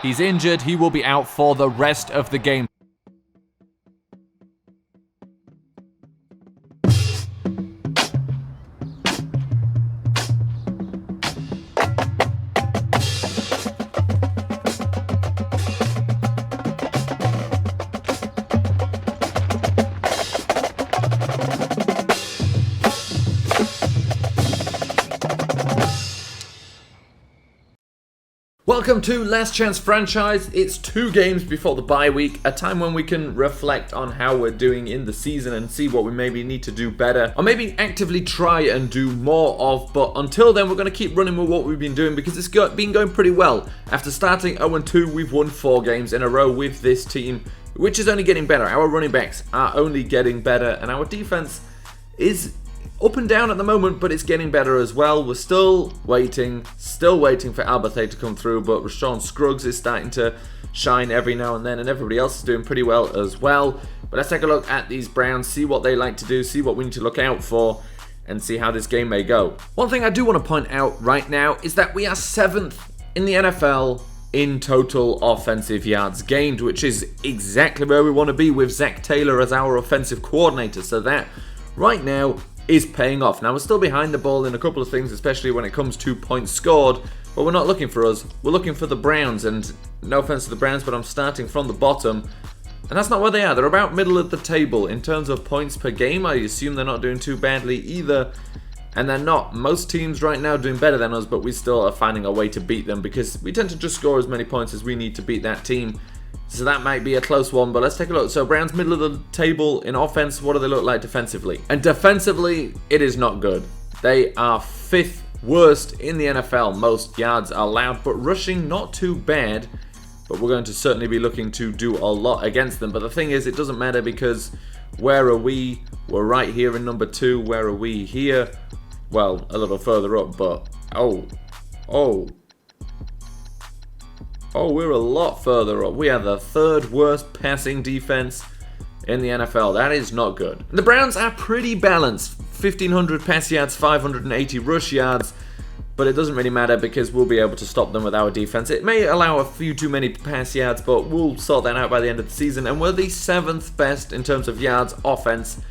He's injured. He will be out for the rest of the game. Welcome to Last Chance Franchise. It's 2 games before the bye week, a time when we can reflect on how we're doing in the season and see what we maybe need to do better, or maybe actively try and do more of. But until then, we're going to keep running with what we've been doing because it's been going pretty well. After starting 0-2, we've won 4 games in a row with this team, which is only getting better. Our running backs are only getting better, and our defense is up and down at the moment, but it's getting better as well. We're still waiting for Alberthay to come through, but Rashawn Scruggs is starting to shine every now and then, and everybody else is doing pretty well as well. But let's take a look at these Browns, see what they like to do, see what we need to look out for, and see how this game may go. One thing I do want to point out right now is that we are 7th in the NFL in total offensive yards gained, which is exactly where we want to be with Zach Taylor as our offensive coordinator. So that right now is paying off. Now, we're still behind the ball in a couple of things, especially when it comes to points scored, but we're not looking for us. We're looking for the Browns, and no offense to the Browns, but I'm starting from the bottom, and that's not where they are. They're about middle of the table in terms of points per game. I assume they're not doing too badly either, and they're not. Most teams right now are doing better than us, but we still are finding a way to beat them because we tend to just score as many points as we need to beat that team. So that might be a close one, but let's take a look. So Browns middle of the table in offense. What do they look like defensively? And defensively, it is not good. They are 5th worst in the NFL. Most yards allowed, but rushing not too bad. But we're going to certainly be looking to do a lot against them. But the thing is, it doesn't matter because where are we? We're right here in number 2. Where are we here? Well, a little further up, but we're a lot further up. We are the 3rd worst passing defense in the NFL. That is not good. And the Browns are pretty balanced. 1,500 pass yards, 580 rush yards. But it doesn't really matter because we'll be able to stop them with our defense. It may allow a few too many pass yards, but we'll sort that out by the end of the season. And we're the 7th best in terms of yards offense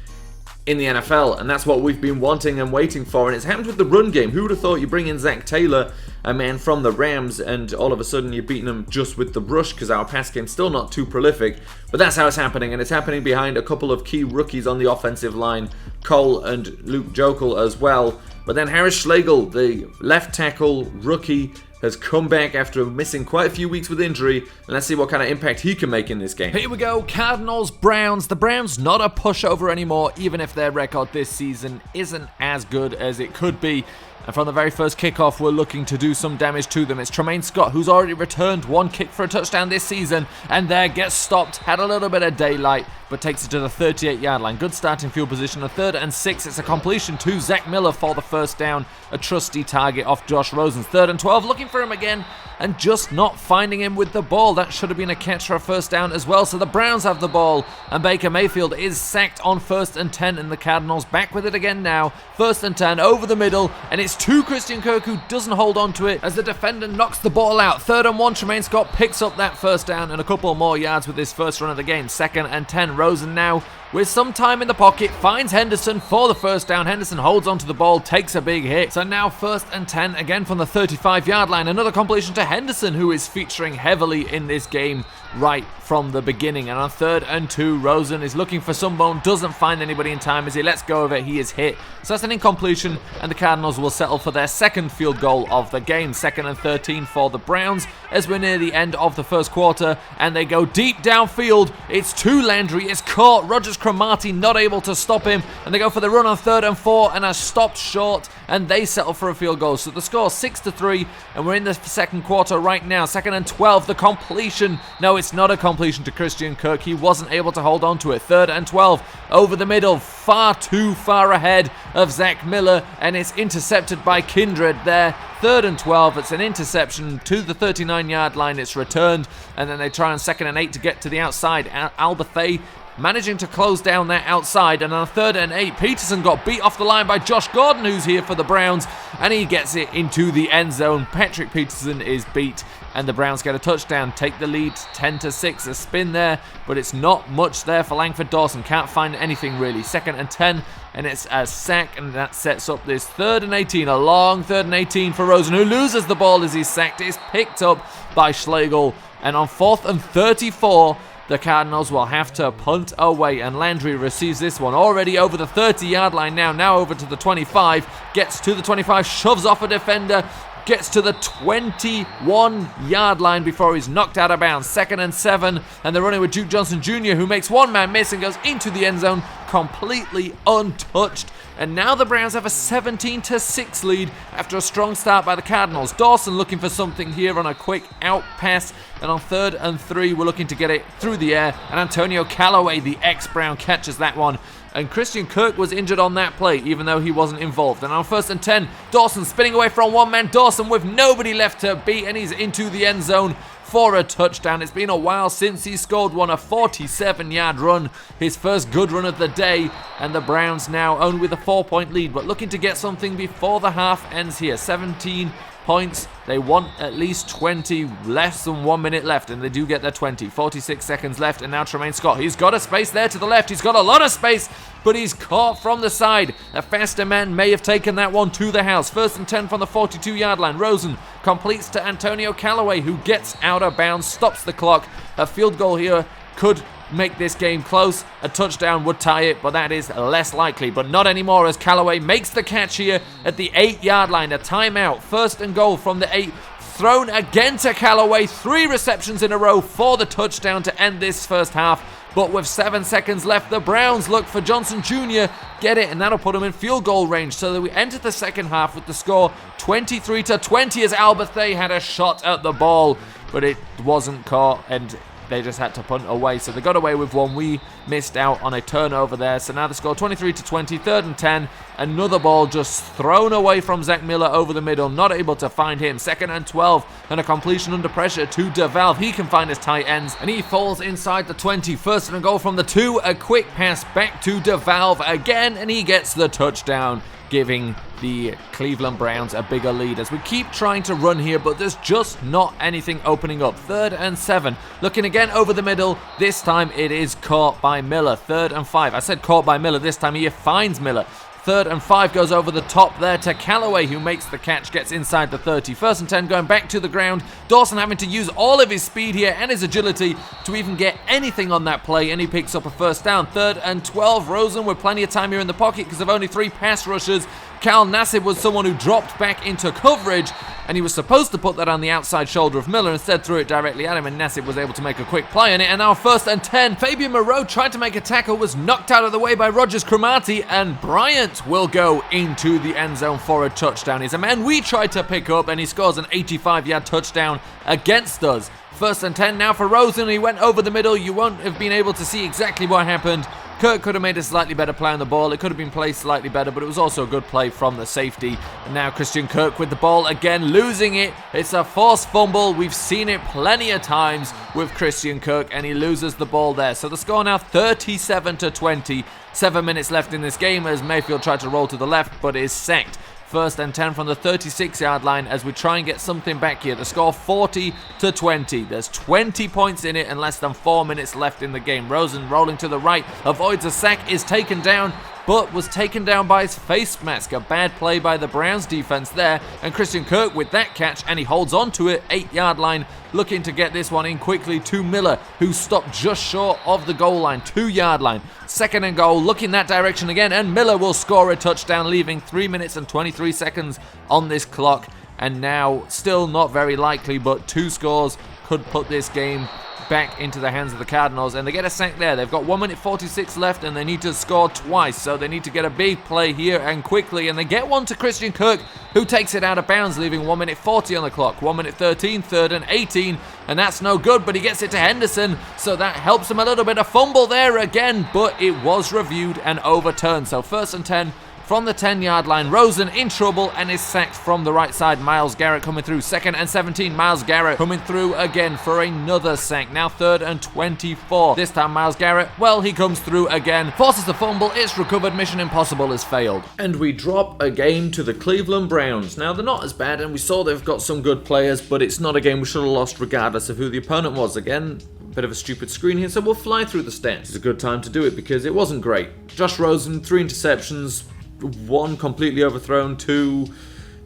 in the NFL, and that's what we've been wanting and waiting for, and it's happened with the run game. Who would have thought you bring in Zach Taylor, a man from the Rams, and all of a sudden you're beating him just with the rush because our pass game's still not too prolific, but that's how it's happening, and it's happening behind a couple of key rookies on the offensive line, Cole and Luke Jokel as well. But then Harris Schlegel, the left tackle rookie, has come back after missing quite a few weeks with injury, and let's see what kind of impact he can make in this game. Here we go, Cardinals, Browns. The Browns not a pushover anymore, even if their record this season isn't as good as it could be. And from the very first kickoff, we're looking to do some damage to them. It's Tremaine Scott, who's already returned 1 kick for a touchdown this season, and there gets stopped, had a little bit of daylight, but takes it to the 38-yard line. Good starting field position. A 3rd and 6. It's a completion to Zach Miller for the first down. A trusty target off Josh Rosen's. 3rd and 12. Looking for him again and just not finding him with the ball. That should have been a catch for a first down as well. So the Browns have the ball, and Baker Mayfield is sacked on 1st and 10, and the Cardinals back with it again now. 1st and 10 over the middle, and it's to Christian Kirk, who doesn't hold on to it as the defender knocks the ball out. 3rd and 1. Tremaine Scott picks up that first down and a couple more yards with his first run of the game. 2nd and 10. Rosen now with some time in the pocket, finds Henderson for the first down. Henderson holds onto the ball, takes a big hit. So now 1st and 10 again from the 35-yard line. Another completion to Henderson, who is featuring heavily in this game right from the beginning. And on 3rd and 2, Rosen is looking for some bone, doesn't find anybody in time. As he lets go of it, he is hit. So that's an incompletion, and the Cardinals will settle for their 2nd field goal of the game. 2nd and 13 for the Browns as we're near the end of the first quarter, and they go deep downfield. It's to Landry, it's caught. Rogers Cromartie not able to stop him, and they go for the run on 3rd and 4 and are stopped short, and they settle for a field goal. So the score 6-3, and we're in the 2nd quarter right now. 2nd and 12, the completion. No, it's not a completion to Christian Kirk. He wasn't able to hold on to it. 3rd and 12 over the middle, far too far ahead of Zach Miller, and it's intercepted by Kindred there. 3rd and 12, it's an interception to the 39-yard line. It's returned, and then they try on 2nd and 8 to get to the outside. Alberthay managing to close down that outside. And on 3rd and 8, Peterson got beat off the line by Josh Gordon, who's here for the Browns, and he gets it into the end zone. Patrick Peterson is beat, and the Browns get a touchdown, take the lead 10-6. A spin there, but it's not much there for Langford Dawson. Can't find anything really. 2nd and 10, and it's a sack, and that sets up this 3rd and 18. A long 3rd and 18 for Rosen, who loses the ball as he's sacked. It's picked up by Schlegel, and on 4th and 34, the Cardinals will have to punt away, and Landry receives this one already over the 30-yard line now over to the 25, gets to the 25, shoves off a defender, gets to the 21-yard line before he's knocked out of bounds. 2nd and 7, and they're running with Duke Johnson Jr., who makes one man miss and goes into the end zone completely untouched. And now the Browns have a 17-6 lead after a strong start by the Cardinals. Dawson looking for something here on a quick out pass. And on 3rd and 3, we're looking to get it through the air. And Antonio Callaway, the ex-Brown, catches that one. And Christian Kirk was injured on that play, even though he wasn't involved. And on 1st and 10, Dawson spinning away from one man. Dawson with nobody left to beat, and he's into the end zone for a touchdown. It's been a while since he scored one, a 47-yard run, his first good run of the day, and the Browns now own with a 4-point lead, but looking to get something before the half ends here. 17 points. They want at least 20, less than 1 minute left, and they do get their 20. 46 seconds left, and now Tremaine Scott. He's got a space there to the left. He's got a lot of space, but he's caught from the side. A faster man may have taken that one to the house. 1st and 10 from the 42-yard line. Rosen completes to Antonio Callaway, who gets out of bounds, stops the clock. A field goal here could make this game close. A touchdown would tie it, but that is less likely. But not anymore, as Callaway makes the catch here at the 8-yard line. A timeout. 1st and goal from the 8. Thrown again to Callaway. 3 receptions in a row for the touchdown to end this first half. But with 7 seconds left, the Browns look for Johnson Jr. Get it, and that'll put them in field goal range, so that we enter the second half with the score 23-20, as Alberthay had a shot at the ball, but it wasn't caught, and they just had to punt away. So they got away with one. We missed out on a turnover there. So now the score 23-20, 3rd and 10. Another ball just thrown away from Zach Miller over the middle. Not able to find him. 2nd and 12. And a completion under pressure to DeValve. He can find his tight ends. And he falls inside the 20. 1st and goal from the 2. A quick pass back to DeValve again. And he gets the touchdown, giving the Cleveland Browns a bigger lead as we keep trying to run here, but there's just not anything opening up. 3rd and 7, looking again over the middle. This time it is caught by Miller. 3rd and 5, I said caught by Miller. This time he finds Miller. 3rd and 5 goes over the top there to Callaway, who makes the catch, gets inside the 30. 1st and 10 going back to the ground. Dawson having to use all of his speed here and his agility to even get anything on that play, and he picks up a first down. 3rd and 12. Rosen with plenty of time here in the pocket because of only 3 pass rushers. Cal Nassib was someone who dropped back into coverage, and he was supposed to put that on the outside shoulder of Miller. Instead threw it directly at him, and Nassib was able to make a quick play on it. And now 1st and 10. Fabian Moreau tried to make a tackle, was knocked out of the way by Rogers Cromartie, and Bryant will go into the end zone for a touchdown. He's a man we tried to pick up, and he scores an 85-yard touchdown against us. 1st and 10 now for Rosen. He went over the middle. You won't have been able to see exactly what happened. Kirk could have made a slightly better play on the ball. It could have been placed slightly better, but it was also a good play from the safety. And now Christian Kirk with the ball again, losing it. It's a forced fumble. We've seen it plenty of times with Christian Kirk, and he loses the ball there. So the score now 37-20. 7 minutes left in this game as Mayfield tried to roll to the left, but is sacked. 1st and 10 from the 36-yard line as we try and get something back here. The score 40-20. There's 20 points in it and less than 4 minutes left in the game. Rosen rolling to the right, avoids a sack, is taken down, but was taken down by his face mask. A bad play by the Browns defense there, and Christian Kirk with that catch, and he holds on to it, 8-yard line, looking to get this one in quickly to Miller, who stopped just short of the goal line, 2-yard line. 2nd and goal, looking that direction again, and Miller will score a touchdown, leaving 3 minutes and 23 seconds on this clock. And now, still not very likely, but 2 scores could put this game back into the hands of the Cardinals, and they get a sack there. They've got 1 minute 46 left, and they need to score twice, so they need to get a big play here and quickly, and they get one to Christian Kirk, who takes it out of bounds, leaving 1 minute 40 on the clock. 1 minute 13, 3rd and 18, and that's no good, but he gets it to Henderson, so that helps him a little bit. A fumble there again, but it was reviewed and overturned. So 1st and 10 from the 10-yard line. Rosen in trouble and is sacked from the right side. Myles Garrett coming through. 2nd and 17. Myles Garrett coming through again for another sack. Now 3rd and 24. This time Myles Garrett, well, he comes through again. Forces the fumble. It's recovered. Mission impossible has failed. And we drop a game to the Cleveland Browns. Now, they're not as bad, and we saw they've got some good players, but it's not a game we should have lost regardless of who the opponent was. Again, bit of a stupid screen here, so we'll fly through the stats. It's a good time to do it because it wasn't great. Josh Rosen, 3 interceptions, 1 completely overthrown, 2,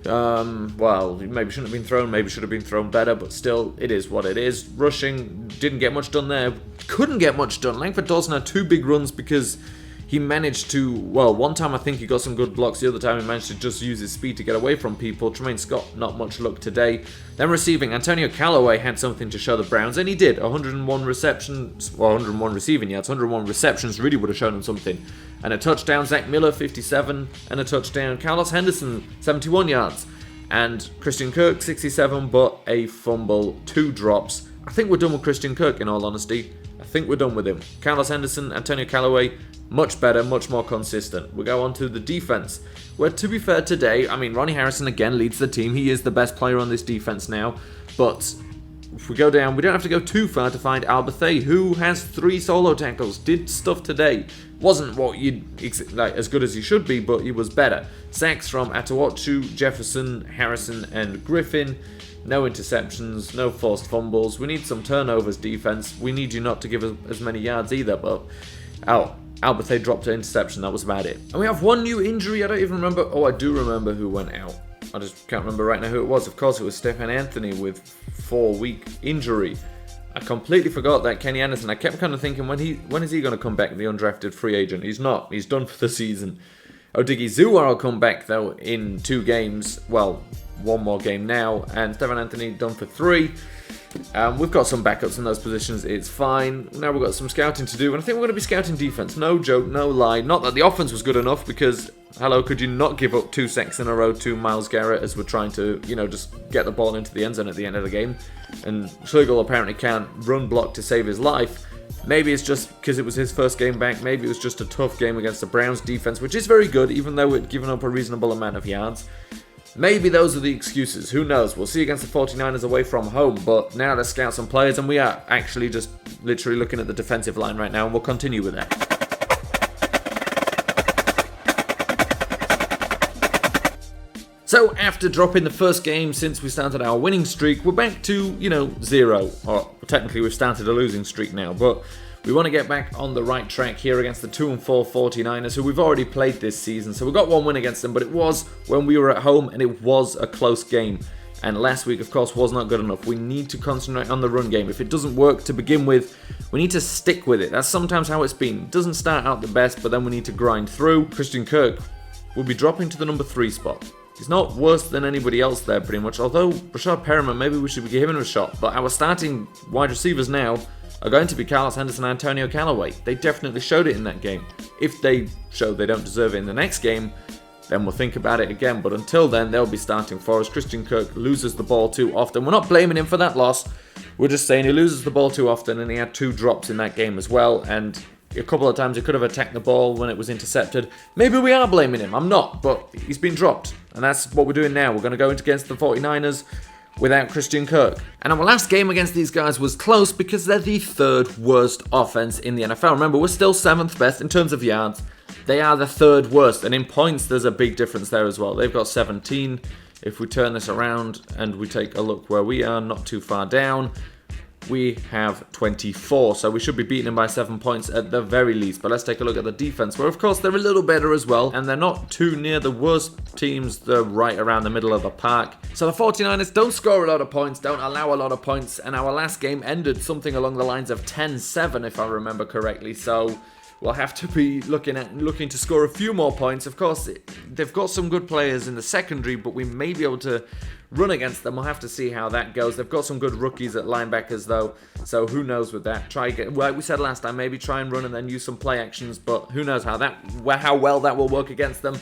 well, maybe shouldn't have been thrown, maybe should have been thrown better, but still, it is what it is. Rushing, didn't get much done there. Couldn't get much done. Langford Dawson had 2 big runs because he managed to, well, one time I think he got some good blocks, the other time he managed to just use his speed to get away from people. Tremaine Scott, not much luck today. Then receiving, Antonio Callaway had something to show the Browns, and he did. 101 receptions, well, 101 receiving yards, 101 receptions really would have shown him something. And a touchdown, Zach Miller, 57, and a touchdown. Carlos Henderson, 71 yards. And Christian Kirk, 67, but a fumble, 2 drops. I think we're done with Christian Kirk, in all honesty. I think we're done with him. Carlos Henderson, Antonio Callaway, much better, much more consistent. We go on to the defense, where, to be fair, today, I mean, Ronnie Harrison again leads the team. He is the best player on this defense now. But if we go down, we don't have to go too far to find Alberthay, who has 3 solo tackles, did stuff today. Wasn't what you'd like as good as he should be, but he was better. Sacks from Atawachu, Jefferson, Harrison, and Griffin. No interceptions, no forced fumbles. We need some turnovers, defense. We need you not to give us as many yards either, but Alberthay dropped an interception, that was about it. And we have 1 new injury, I don't even remember. Oh, I do remember who went out. I just can't remember right now who it was. Of course, it was Stephen Anthony with 4-week injury. I completely forgot that Kenny Anderson. I kept kind of thinking, when is he going to come back, the undrafted free agent? He's not. He's done for the season. Odigi Zuwa will come back, though, in 2 games. Well, 1 more game now. And Stephen Anthony done for 3. We've got some backups in those positions, it's fine. Now we've got some scouting to do, and I think we're going to be scouting defense. No joke, no lie. Not that the offense was good enough, because, hello, could you not give up 2 sacks in a row to Myles Garrett as we're trying to, just get the ball into the end zone at the end of the game? And Schlegel apparently can't run block to save his life. Maybe it's just because it was his first game back. Maybe it was just a tough game against the Browns defense, which is very good, even though we'd given up a reasonable amount of yards. Maybe those are the excuses, who knows. We'll see against the 49ers away from home, but now let's scout some players, and we are actually just literally looking at the defensive line right now, and we'll continue with that. So after dropping the first game since we started our winning streak, we're back to, 0. Or technically we've started a losing streak now, but we want to get back on the right track here against the 2-4 49ers, who we've already played this season. So we got 1 win against them, but it was when we were at home, and it was a close game. And last week, of course, was not good enough. We need to concentrate on the run game. If it doesn't work to begin with, we need to stick with it. That's sometimes how it's been. It doesn't start out the best, but then we need to grind through. Christian Kirk will be dropping to the number 3 spot. He's not worse than anybody else there, pretty much. Although, Rashad Perriman, maybe we should be giving him a shot. But our starting wide receivers now are going to be Carlos Henderson and Antonio Callaway. They definitely showed it in that game. If they show they don't deserve it in the next game, then we'll think about it again. But until then, they'll be starting for us. Christian Kirk loses the ball too often. We're not blaming him for that loss. We're just saying he loses the ball too often, and he had 2 drops in that game as well. And a couple of times he could have attacked the ball when it was intercepted. Maybe we are blaming him. I'm not, but he's been dropped. And that's what we're doing now. We're going to go against the 49ers without Christian Kirk. And our last game against these guys was close because they're the 3rd worst offense in the NFL. Remember, we're still 7th best in terms of yards. They are the 3rd worst, and in points there's a big difference there as well. They've got 17. If we turn this around and we take a look where we are, not too far down, we have 24, so we should be beating them by 7 points at the very least. But let's take a look at the defense, where of course they're a little better as well, and they're not too near the worst teams. They're right around the middle of the park. So the 49ers don't score a lot of points, don't allow a lot of points, and our last game ended something along the lines of 10-7 if I remember correctly. So we'll have to be looking to score a few more points. Of course, they've got some good players in the secondary, but we may be able to run against them. We'll have to see how that goes. They've got some good rookies at linebackers, though, so who knows with that. Like we said last time, maybe try and run and then use some play actions, but who knows how well that will work against them.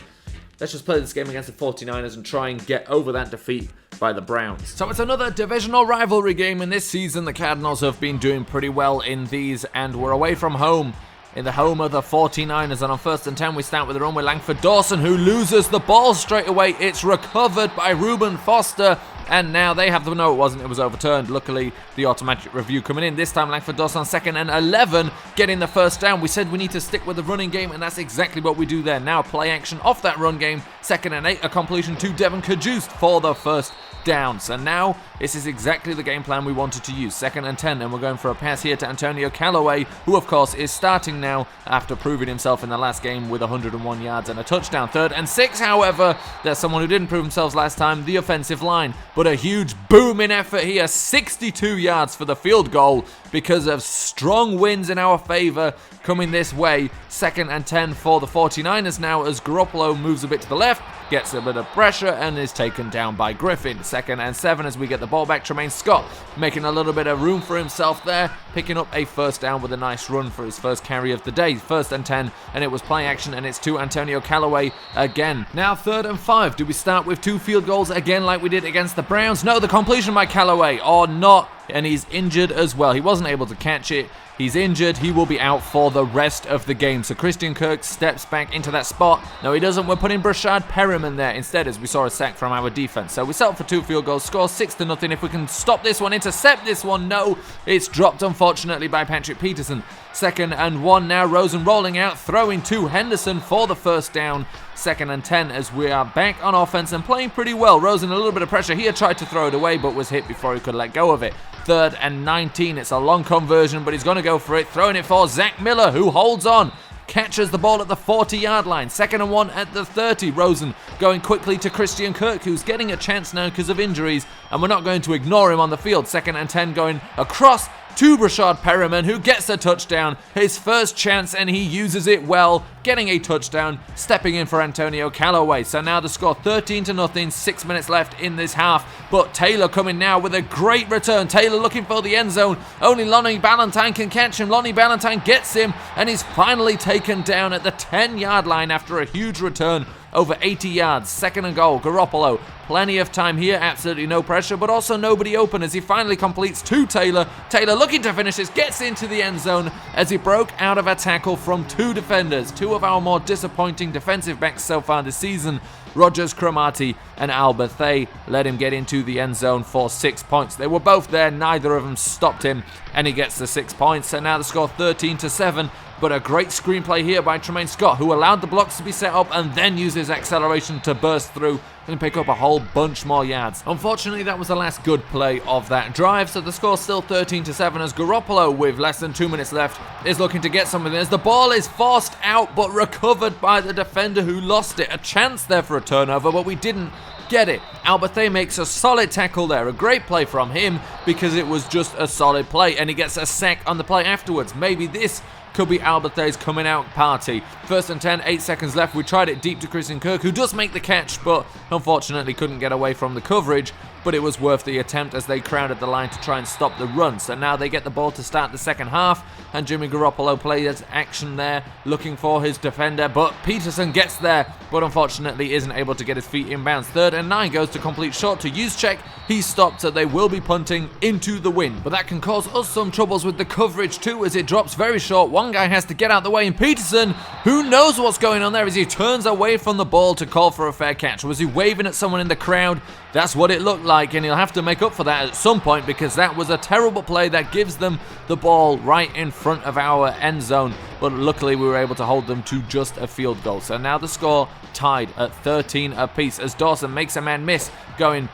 Let's just play this game against the 49ers and try and get over that defeat by the Browns. So it's another divisional rivalry game in this season. The Cardinals have been doing pretty well in these, and we're away from home in the home of the 49ers. And on 1st and 10, we start with a run with Langford Dawson, who loses the ball straight away. It's recovered by Reuben Foster. And now they have the... No, it wasn't. It was overturned. Luckily, the automatic review coming in. This time, Langford Dawson on 2nd and 11, getting the first down. We said we need to stick with the running game, and that's exactly what we do there. Now, play action off that run game. 2nd and 8, a completion to Devin Cajuste for the first down. So now, this is exactly the game plan we wanted to use. 2nd and 10, and we're going for a pass here to Antonio Callaway, who, of course, is starting now after proving himself in the last game with 101 yards and a touchdown. 3rd and 6, however, there's someone who didn't prove themselves last time, the offensive line. But a huge booming effort here, 62 yards for the field goal because of strong winds in our favor coming this way. 2nd and 10 for the 49ers now as Garoppolo moves a bit to the left, gets a bit of pressure and is taken down by Griffin. 2nd and 7 as we get the ball back. Tremaine Scott making a little bit of room for himself there, picking up a first down with a nice run for his first carry of the day. 1st and 10, and it was play action, and it's to Antonio Callaway again. Now 3rd and 5. Do we start with 2 field goals again like we did against the Browns? No, the completion by Callaway, or not, and he's injured as well. He wasn't able to catch it. He's injured. He will be out for the rest of the game. So Christian Kirk steps back into that spot. No, he doesn't. We're putting Brashad Perriman there instead, as we saw a sack from our defense. So we settle for 2 field goals, score 6-0. If we can stop this one, intercept this one, no. It's dropped, unfortunately, by Patrick Peterson. 2nd and 1 now. Rosen rolling out, throwing to Henderson for the first down. 2nd and 10 as we are back on offense and playing pretty well. Rosen a little bit of pressure. He had tried to throw it away, but was hit before he could let go of it. 3rd and 19. It's a long conversion, but he's going to go for it. Throwing it for Zach Miller, who holds on. Catches the ball at the 40-yard line. 2nd and 1 at the 30. Rosen going quickly to Christian Kirk, who's getting a chance now because of injuries, and we're not going to ignore him on the field. 2nd and 10 going across to Brashad Perriman, who gets a touchdown. His first chance, and he uses it well, getting a touchdown, stepping in for Antonio Callaway. So now the score 13-0, 6 minutes left in this half. But Taylor coming now with a great return. Taylor looking for the end zone. Only Lonnie Ballantyne can catch him. Lonnie Ballantyne gets him, and he's finally taken down at the 10-yard line after a huge return. Over 80 yards, 2nd and goal. Garoppolo, plenty of time here, absolutely no pressure, but also nobody open as he finally completes to Taylor. Taylor looking to finish this, gets into the end zone as he broke out of a tackle from 2 defenders. 2 of our more disappointing defensive backs so far this season. Rogers, Cromartie, and Alberthay let him get into the end zone for 6 points. They were both there, neither of them stopped him, and he gets the 6 points. So now the score 13-7. But a great screenplay here by Tremaine Scott, who allowed the blocks to be set up and then used his acceleration to burst through and pick up a whole bunch more yards. Unfortunately, that was the last good play of that drive, so the score's still 13-7 as Garoppolo, with less than 2 minutes left, is looking to get something as the ball is forced out but recovered by the defender who lost it. A chance there for a turnover, but we didn't get it. Alberthay makes a solid tackle there, a great play from him because it was just a solid play, and he gets a sack on the play afterwards. Maybe this could be Alberthay's coming out party. 1st and 10, 8 seconds left. We tried it deep to Christian Kirk, who does make the catch, but unfortunately couldn't get away from the coverage. But it was worth the attempt as they crowded the line to try and stop the run. So now they get the ball to start the second half, and Jimmy Garoppolo plays action there, looking for his defender, but Peterson gets there, but unfortunately isn't able to get his feet inbounds. 3rd and 9 goes to complete short to Juszczyk. He's stopped, so they will be punting into the wind. But that can cause us some troubles with the coverage too, as it drops very short. One guy has to get out the way, and Peterson, who knows what's going on there as he turns away from the ball to call for a fair catch. Was he waving at someone in the crowd? That's what it looked like, and he'll have to make up for that at some point because that was a terrible play that gives them the ball right in front of our end zone. But luckily we were able to hold them to just a field goal. So now the score tied at 13 apiece as Dawson makes a man miss,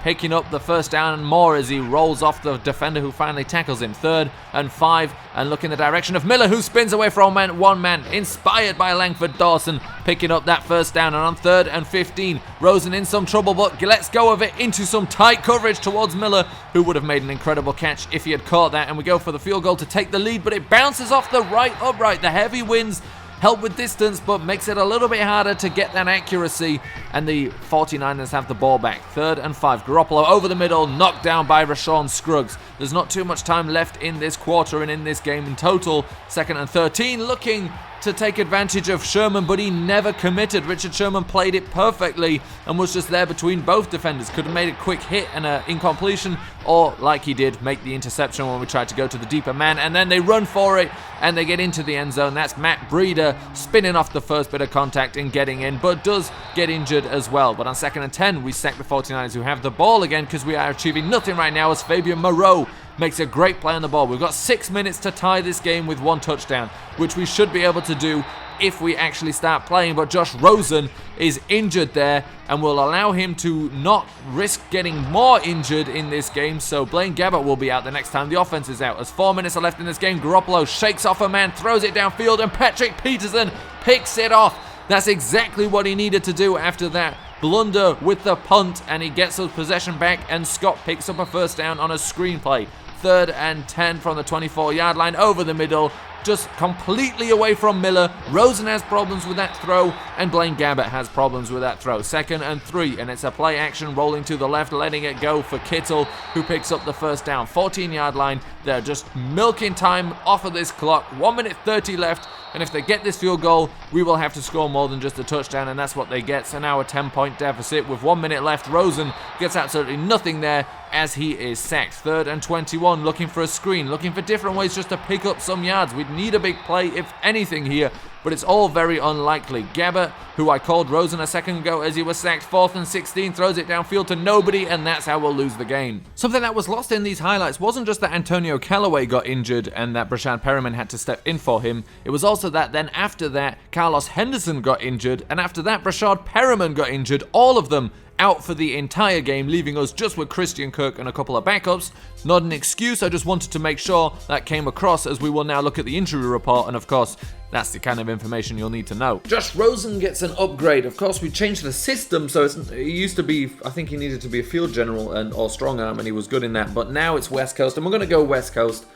picking up the first down and more as he rolls off the defender who finally tackles him. 3rd and 5, and look in the direction of Miller, who spins away from one man, inspired by Langford Dawson, picking up that first down. And on 3rd and 15, Rosen in some trouble, but lets go of it into some tight coverage towards Miller, who would have made an incredible catch if he had caught that. And we go for the field goal to take the lead, but it bounces off the right upright. The heavy winds help with distance, but makes it a little bit harder to get that accuracy, and the 49ers have the ball back. 3rd and 5, Garoppolo over the middle, knocked down by Rashawn Scruggs. There's not too much time left in this quarter and in this game in total. 2nd and 13, looking to take advantage of Sherman, but he never committed. Richard Sherman played it perfectly and was just there between both defenders. Could have made a quick hit and an incompletion, or like he did, make the interception when we tried to go to the deeper man, and then they run for it and they get into the end zone. That's Matt Breida spinning off the first bit of contact and getting in, but does get injured as well. But on 2nd and 10, we sack the 49ers, who have the ball again, because we are achieving nothing right now as Fabian Moreau makes a great play on the ball. We've got 6 minutes to tie this game with 1 touchdown, which we should be able to do if we actually start playing. But Josh Rosen is injured there, and will allow him to not risk getting more injured in this game. So Blaine Gabbert will be out the next time the offense is out. As 4 minutes are left in this game, Garoppolo shakes off a man, throws it downfield, and Patrick Peterson picks it off. That's exactly what he needed to do after that blunder with the punt, and he gets his possession back, and Scott picks up a first down on a screenplay. 3rd and 10 from the 24-yard line, over the middle, just completely away from Miller. Rosen has problems with that throw, and Blaine Gabbert has problems with that throw. 2nd and 3, and it's a play action rolling to the left, letting it go for Kittle, who picks up the first down. 14-yard line, they're just milking time off of this clock. 1 minute 30 left, and if they get this field goal, we will have to score more than just a touchdown, and that's what they get. So now a 10-point deficit with 1 minute left. Rosen gets absolutely nothing there as he is sacked. 3rd and 21, looking for a screen, looking for different ways just to pick up some yards. We'd need a big play, if anything, here, but it's all very unlikely. Gabbert, who I called Rosen a second ago as he was sacked, 4th and 16, throws it downfield to nobody, and that's how we'll lose the game. Something that was lost in these highlights wasn't just that Antonio Callaway got injured and that Brashad Perriman had to step in for him. It was also that then after that, Carlos Henderson got injured, and after that, Brashad Perriman got injured. All of them out for the entire game, leaving us just with Christian Kirk and a couple of backups. Not an excuse, I just wanted to make sure that came across, as we will now look at the injury report, and of course, that's the kind of information you'll need to know. Josh Rosen gets an upgrade. Of course, we changed the system, so it used to be, I think he needed to be a field general or strong arm, and he was good in that, but now it's West Coast, and we're going to go West Coast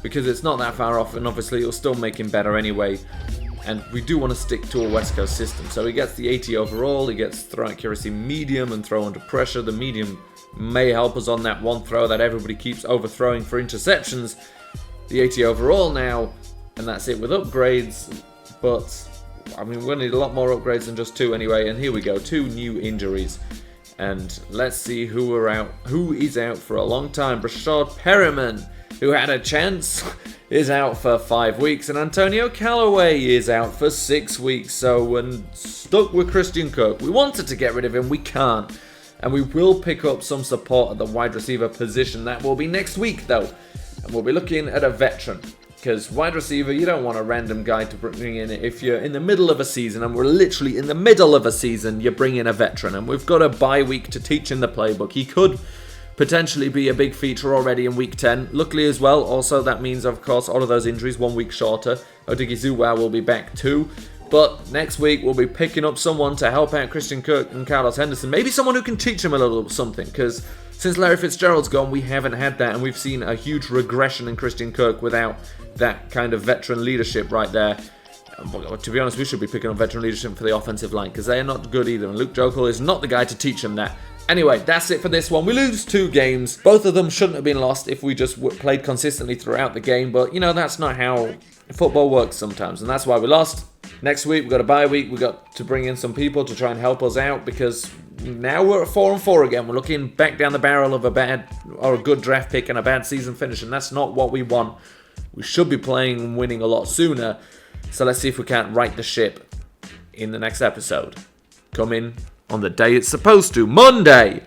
because it's not that far off, and obviously it'll still make him better anyway. And we do want to stick to a West Coast system. So he gets the 80 overall, he gets throw accuracy medium and throw under pressure. The medium may help us on that one throw that everybody keeps overthrowing for interceptions. The 80 overall now, and that's it with upgrades. But, I mean, we're going to need a lot more upgrades than just 2 anyway. And here we go, 2 new injuries. And let's see who is out for a long time. Brashad Perriman, who had a chance, is out for 5 weeks, and Antonio Callaway is out for 6 weeks. So we're stuck with Christian Kirk. We wanted to get rid of him, we can't. And we will pick up some support at the wide receiver position. That will be next week, though. And we'll be looking at a veteran. Because wide receiver, you don't want a random guy to bring in. If you're in the middle of a season, and we're literally in the middle of a season, you bring in a veteran. And we've got a bye week to teach in the playbook. He could potentially be a big feature already in week 10. Luckily as well, also that means, of course, all of those injuries 1 week shorter. Odighizuwa will be back too. But next week, we'll be picking up someone to help out Christian Kirk and Carlos Henderson. Maybe someone who can teach him a little something, because since Larry Fitzgerald's gone, we haven't had that, and we've seen a huge regression in Christian Kirk without that kind of veteran leadership right there. To be honest, we should be picking up veteran leadership for the offensive line, because they are not good either, and Luke Jokel is not the guy to teach him that. Anyway, that's it for this one. We lose 2 games. Both of them shouldn't have been lost if we just played consistently throughout the game, but, you know, that's not how football works sometimes, and that's why we lost. Next week, we've got a bye week. We've got to bring in some people to try and help us out, because now we're at 4-4 again. We're looking back down the barrel of a bad or a good draft pick and a bad season finish, and that's not what we want. We should be playing and winning a lot sooner, so let's see if we can't right the ship in the next episode. Come in on the day it's supposed to, Monday.